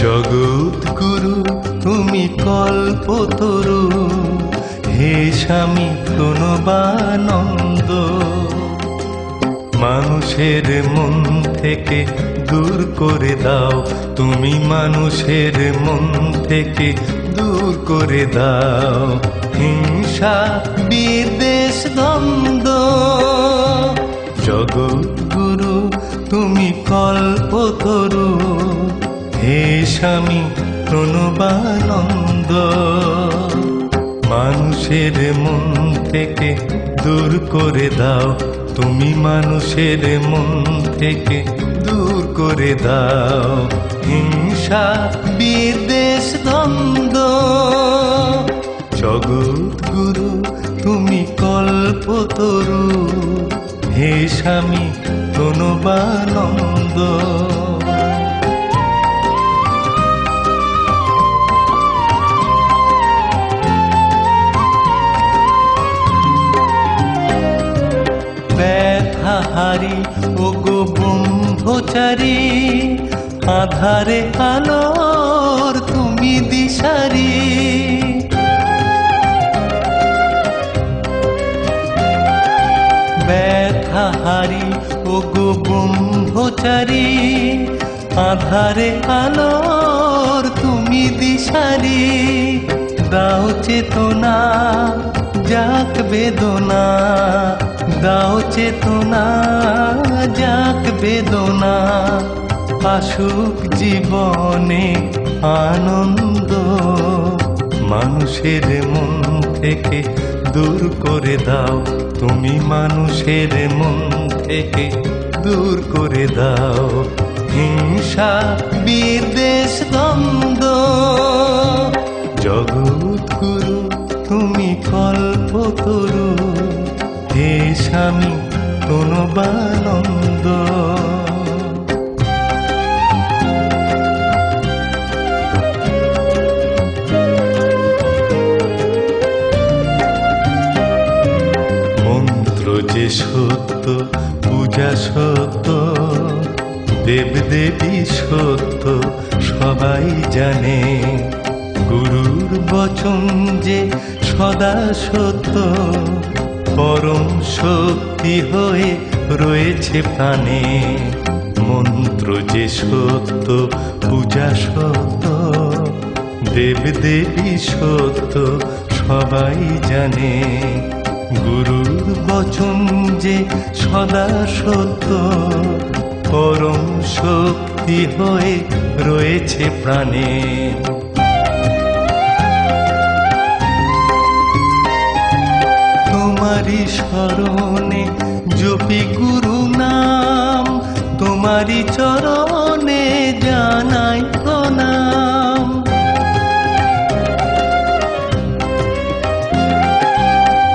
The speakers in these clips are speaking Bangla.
জগৎগুরু তুমি কল্পতরু, হে স্বামী প্রণবানন্দ। মানুষের মন থেকে দূর করে দাও, তুমি মানুষের মন থেকে দূর করে দাও হিংসা বিদ্বেষ দ্বন্দ্ব। জগৎগুরু তুমি কল্পতরু, হে স্বামী প্রণবানন্দ। মানুষের মন থেকে দূর করে দাও, তুমি মানুষের মন থেকে দূর করে দাও হিংসা বিদ্বেষ দ্বন্দ্ব। জগৎগুরু তুমি কল্পতরু, হে স্বামী প্রণবানন্দ। ব্যথাহারি ও গো ব্রহ্মচারী, আধারে আলোর তুমি দিশারি। ব্যথাহারি ও গো ব্রহ্মচারী, আধারে আলোর তুমি দিশারি। দাও চেতনা যাক বেদনা, দাও চেতনা যাক বেদনা। আসুক জীবনে আনন্দ, মানুষের মন থেকে দূর করে দাও, তুমি মানুষের মন থেকে দূর করে দাও হিংসা বিদ্বেষ দ্বন্দ্ব। জগৎগুরু তুমি কল্পতরু, হে স্বামী প্রণবানন্দ। মন্ত্র যে সত্য, পূজা সত্য, দেবদেবী সত্য সবাই জানে। গুরুর বচন যে সদা সত্য, পরম শক্তি হয়ে রয়েছে প্রাণে। মন্ত্র যে সত্য, পূজা সত্য, দেবদেবী সত্য সবাই জানে। গুরুর বচন যে সদা সত্য, পরম শক্তি হয়ে রয়েছে প্রাণে। তোমারি শরণে জপি গুরু নাম, তোমারি চরণে জানাই প্রণাম।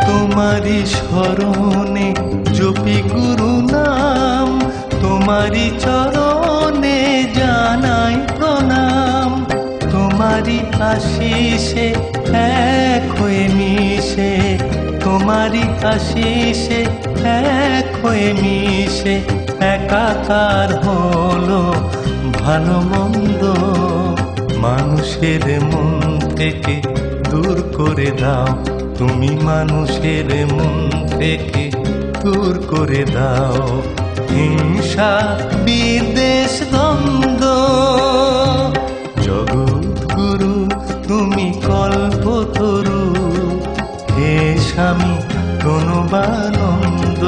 তোমারি শরণে জপি গুরু নাম, তোমারি চরণে জানাই প্রণাম। তোমারি আশিসে এক হয়ে মিশে, তোমারি আশিসে এক হয়ে মিশে একাকার হলো ভালো মন্দ। মানুষের মন থেকে দূর করে দাও, তুমি মানুষের মন থেকে দূর করে দাও হিংসা বিদ্বেষ দ্বন্দ্ব। জগৎগুরু তুমি কল্পতরু, হে স্বামী প্রণবানন্দ।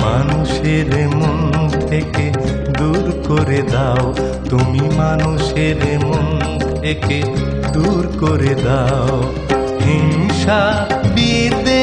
মানুষের মন থেকে দূর করে দাও, তুমি মানুষের মন থেকে দূর করে দাও হিংসা বিদ্বেষ।